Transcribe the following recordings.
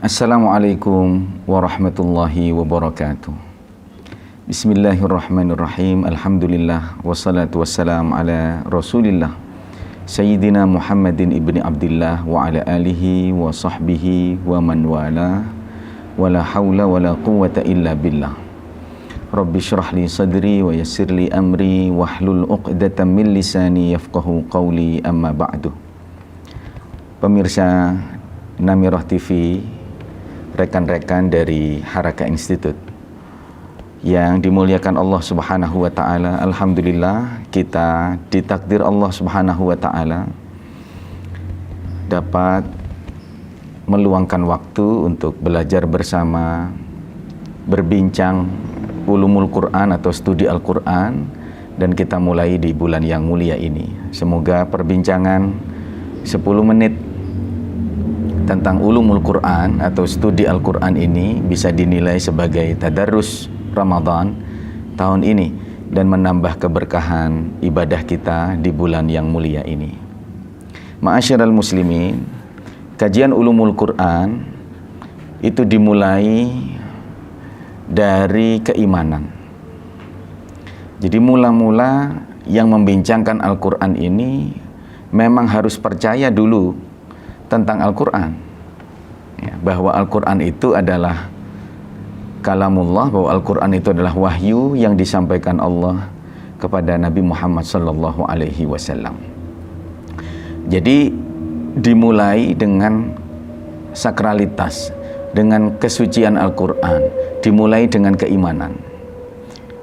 Assalamualaikum warahmatullahi wabarakatuh. Bismillahirrahmanirrahim. Alhamdulillah wassalatu wassalam ala Rasulillah Sayyidina Muhammadin ibni Abdillah wa ala alihi wa sahbihi wa man wala wala hawla wala quwwata illa billah. Rabbi syrah li sadri wa yassir li amri wahlul uqdatan min lisani yafqahu qawli, amma ba'du. Pemirsa Namirah TV, rekan-rekan dari Haraka Institute yang dimuliakan Allah Subhanahu wa Ta'ala, alhamdulillah kita ditakdir Allah Subhanahu wa Ta'ala dapat meluangkan waktu untuk belajar bersama, berbincang ulumul Quran atau studi Al-Quran, dan kita mulai di bulan yang mulia ini. Semoga perbincangan 10 menit tentang ulumul Quran atau studi Al-Quran ini bisa dinilai sebagai tadarrus Ramadan tahun ini dan menambah keberkahan ibadah kita di bulan yang mulia ini. Ma'asyiral muslimin, kajian ulumul Quran itu dimulai dari keimanan. Jadi mula-mula yang membincangkan Al-Quran ini memang harus percaya dulu tentang Al-Quran, ya, bahwa Al-Quran itu adalah kalamullah, bahwa Al-Quran itu adalah wahyu yang disampaikan Allah kepada Nabi Muhammad sallallahu alaihi wasallam. Jadi dimulai dengan sakralitas, dengan kesucian Al-Quran, dimulai dengan keimanan.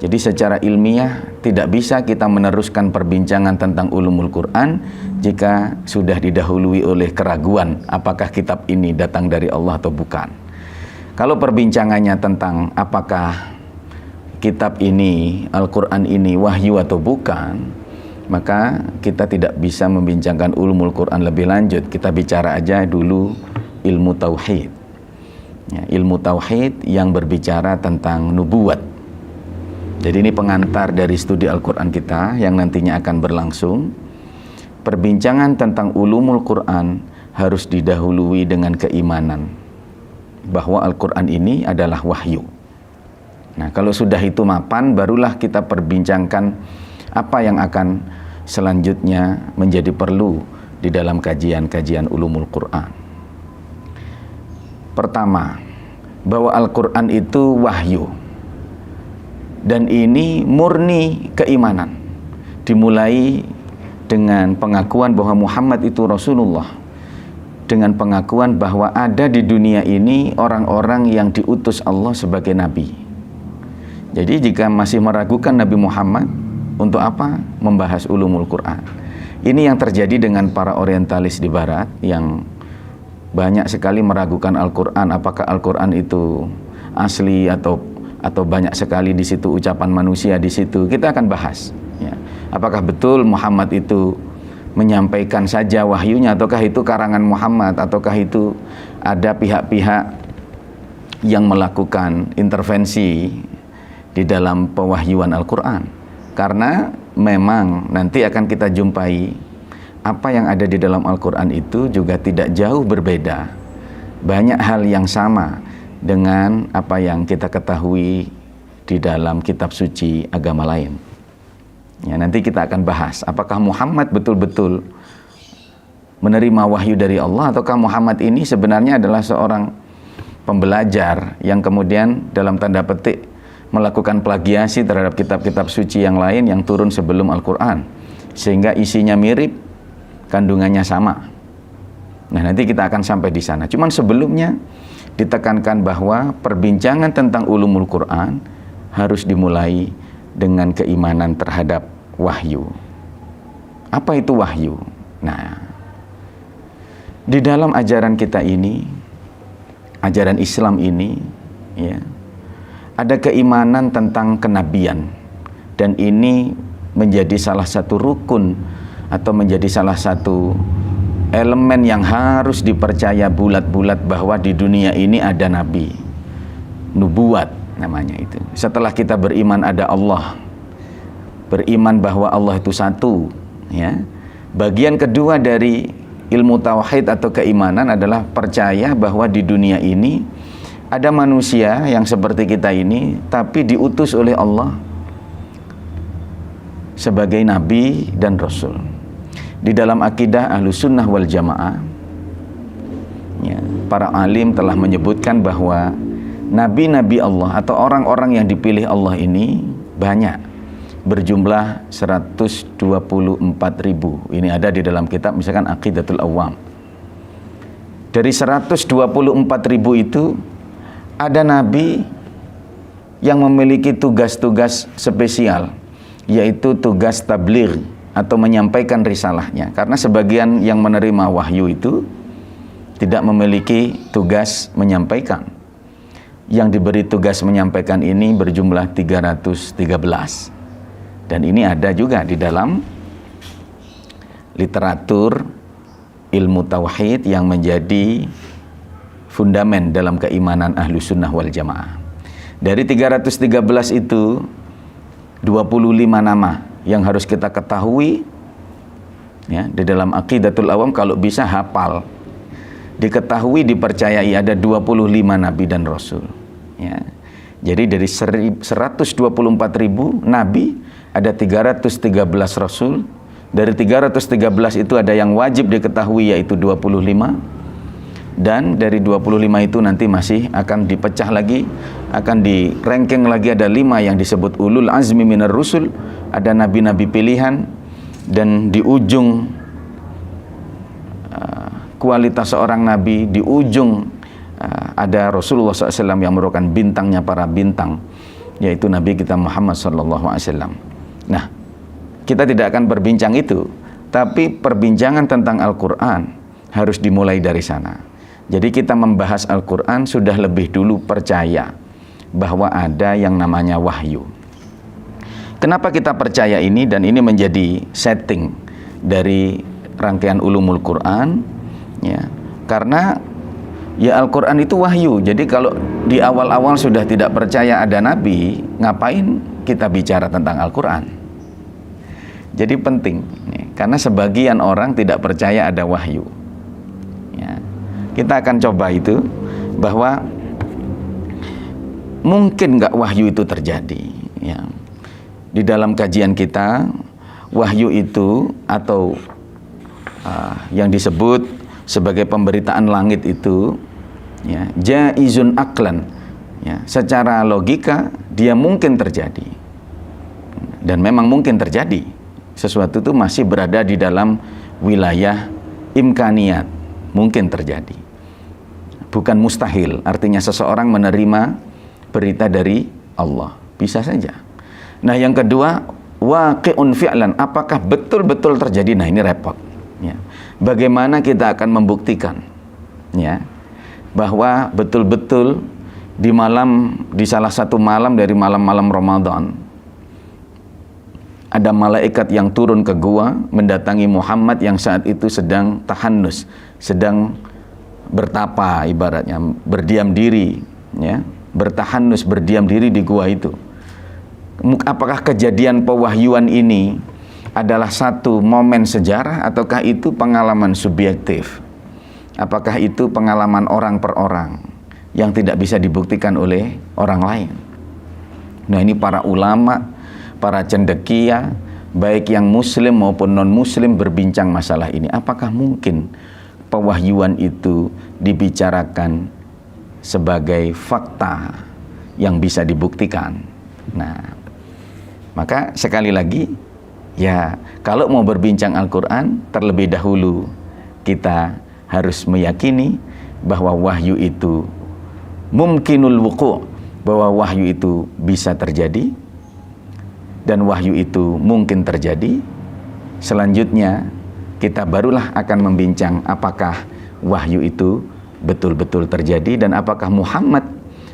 Jadi secara ilmiah tidak bisa kita meneruskan perbincangan tentang ulumul Quran jika sudah didahului oleh keraguan apakah kitab ini datang dari Allah atau bukan. Kalau perbincangannya tentang apakah kitab ini, Al-Quran ini wahyu atau bukan, maka kita tidak bisa membincangkan ulumul Quran lebih lanjut. Kita bicara aja dulu ilmu tauhid, ya, ilmu tauhid yang berbicara tentang nubuat. Jadi ini pengantar dari studi Al-Quran kita yang nantinya akan berlangsung. Perbincangan tentang ulumul Quran harus didahului dengan keimanan bahwa Al-Quran ini adalah wahyu. Nah, kalau sudah itu mapan, barulah kita perbincangkan apa yang akan selanjutnya menjadi perlu di dalam kajian-kajian ulumul Quran. Pertama, bahwa Al-Quran itu wahyu. Dan ini murni keimanan. Dimulai dengan pengakuan bahwa Muhammad itu Rasulullah, dengan pengakuan bahwa ada di dunia ini orang-orang yang diutus Allah sebagai Nabi. Jadi jika masih meragukan Nabi Muhammad, untuk apa membahas ulumul Quran? Ini yang terjadi dengan para orientalis di Barat yang banyak sekali meragukan Al-Quran, apakah Al-Quran itu asli atau banyak sekali di situ ucapan manusia di situ. Kita akan bahas, ya. Apakah betul Muhammad itu menyampaikan saja wahyunya, ataukah itu karangan Muhammad, ataukah itu ada pihak-pihak yang melakukan intervensi di dalam pewahyuan Al-Quran. Karena memang nanti akan kita jumpai apa yang ada di dalam Al-Quran itu juga tidak jauh berbeda. Banyak hal yang sama dengan apa yang kita ketahui di dalam kitab suci agama lain. Ya, nanti kita akan bahas apakah Muhammad betul-betul menerima wahyu dari Allah, ataukah Muhammad ini sebenarnya adalah seorang pembelajar yang kemudian dalam tanda petik melakukan plagiasi terhadap kitab-kitab suci yang lain yang turun sebelum Al-Quran, sehingga isinya mirip, kandungannya sama. Nah, nanti kita akan sampai di sana. Cuman sebelumnya ditekankan bahwa perbincangan tentang ulumul Quran harus dimulai dengan keimanan terhadap wahyu. Apa itu wahyu? Nah, di dalam ajaran kita ini, ajaran Islam ini, ya, ada keimanan tentang kenabian, dan ini menjadi salah satu rukun atau menjadi salah satu elemen yang harus dipercaya bulat-bulat bahwa di dunia ini ada nabi, nubuat namanya itu. Setelah kita beriman ada Allah, beriman bahwa Allah itu satu, ya. Bagian kedua dari ilmu tauhid atau keimanan adalah percaya bahwa di dunia ini ada manusia yang seperti kita ini, tapi diutus oleh Allah sebagai nabi dan rasul. Di dalam akidah Ahlussunnah wal Jamaah, ya, para alim telah menyebutkan bahwa nabi-nabi Allah atau orang-orang yang dipilih Allah ini banyak, berjumlah 124.000. Ini ada di dalam kitab misalkan Aqidatul Awam. Dari 124.000 itu ada nabi yang memiliki tugas-tugas spesial, yaitu tugas tabligh atau menyampaikan risalahnya. Karena sebagian yang menerima wahyu itu tidak memiliki tugas menyampaikan. Yang diberi tugas menyampaikan ini berjumlah 313. Dan ini ada juga di dalam literatur ilmu tauhid yang menjadi fundamen dalam keimanan Ahlussunnah wal Jamaah. Dari 313 itu 25 nama yang harus kita ketahui, ya, di dalam Aqidatul Awam kalau bisa hafal. Diketahui, dipercayai ada 25 nabi dan rasul, ya. Jadi dari 124.000 nabi ada 313 rasul. Dari 313 itu ada yang wajib diketahui yaitu 25. Dan dari 25 itu nanti masih akan dipecah lagi, akan di ranking lagi, ada 5 yang disebut ulul azmi minar rusul, ada nabi-nabi pilihan. Dan di ujung kualitas seorang nabi, di ujung ada Rasulullah SAW yang merupakan bintangnya para bintang, yaitu Nabi kita Muhammad SAW. Nah, kita tidak akan berbincang itu, tapi perbincangan tentang Al-Quran harus dimulai dari sana. Jadi kita membahas Al-Quran sudah lebih dulu percaya bahwa ada yang namanya wahyu. Kenapa kita percaya ini? Dan ini menjadi setting dari rangkaian ulumul Quran, ya, karena ya Al-Quran itu wahyu. Jadi kalau di awal-awal sudah tidak percaya ada nabi, ngapain kita bicara tentang Al-Quran? Jadi penting, ya, karena sebagian orang tidak percaya ada wahyu, ya. Kita akan coba itu, bahwa mungkin nggak wahyu itu terjadi, ya. Di dalam kajian kita, wahyu itu atau yang disebut sebagai pemberitaan langit itu, ya, jaizun aklan, ya, secara logika dia mungkin terjadi, dan memang mungkin terjadi. Sesuatu itu masih berada di dalam wilayah imkaniyat, mungkin terjadi, bukan mustahil. Artinya seseorang menerima berita dari Allah, bisa saja. Nah, yang kedua, waqi'un fi'lan, apakah betul-betul terjadi? Nah, ini repot, ya. Bagaimana kita akan membuktikan, ya, bahwa betul-betul di salah satu malam dari malam-malam Ramadan ada malaikat yang turun ke gua mendatangi Muhammad yang saat itu sedang tahannus, sedang bertapa, ibaratnya berdiam diri, ya, bertahannus, berdiam diri di gua itu. Apakah kejadian pewahyuan ini adalah satu momen sejarah ataukah itu pengalaman subjektif? Apakah itu pengalaman orang per orang yang tidak bisa dibuktikan oleh orang lain? Nah, ini para ulama, para cendekia, baik yang muslim maupun non-muslim berbincang masalah ini. Apakah mungkin pewahyuan itu dibicarakan sebagai fakta yang bisa dibuktikan? Nah, maka sekali lagi, ya, kalau mau berbincang Al-Quran, terlebih dahulu kita harus meyakini bahwa wahyu itu mumkinul wuqu', bahwa wahyu itu bisa terjadi, dan wahyu itu mungkin terjadi. Selanjutnya kita barulah akan membincang apakah wahyu itu betul-betul terjadi, dan apakah Muhammad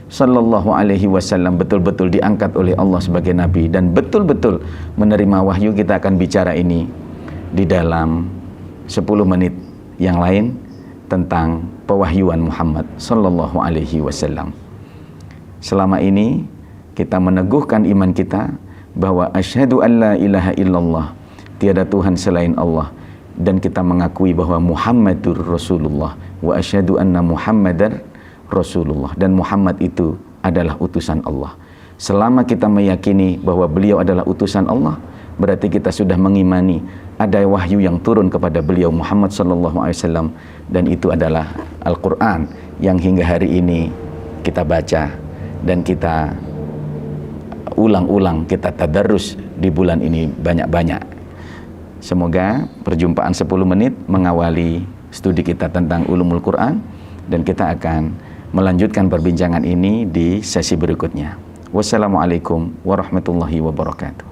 Sallallahu Alaihi Wasallam betul-betul diangkat oleh Allah sebagai Nabi dan betul-betul menerima wahyu. Kita akan bicara ini di dalam 10 menit yang lain tentang pewahyuan Muhammad Sallallahu Alaihi Wasallam. Selama ini kita meneguhkan iman kita bahwa asyhadu an la ilaha illallah, tiada Tuhan selain Allah, dan kita mengakui bahwa Muhammadur Rasulullah wa asyhadu anna Muhammadar Rasulullah, dan Muhammad itu adalah utusan Allah. Selama kita meyakini bahwa beliau adalah utusan Allah, berarti kita sudah mengimani ada wahyu yang turun kepada beliau Muhammad sallallahu alaihi wasallam, dan itu adalah Al-Qur'an yang hingga hari ini kita baca dan kita ulang-ulang, kita tadarrus di bulan ini banyak-banyak. Semoga perjumpaan 10 menit mengawali studi kita tentang ulumul Quran, dan kita akan melanjutkan perbincangan ini di sesi berikutnya. Wassalamualaikum warahmatullahi wabarakatuh.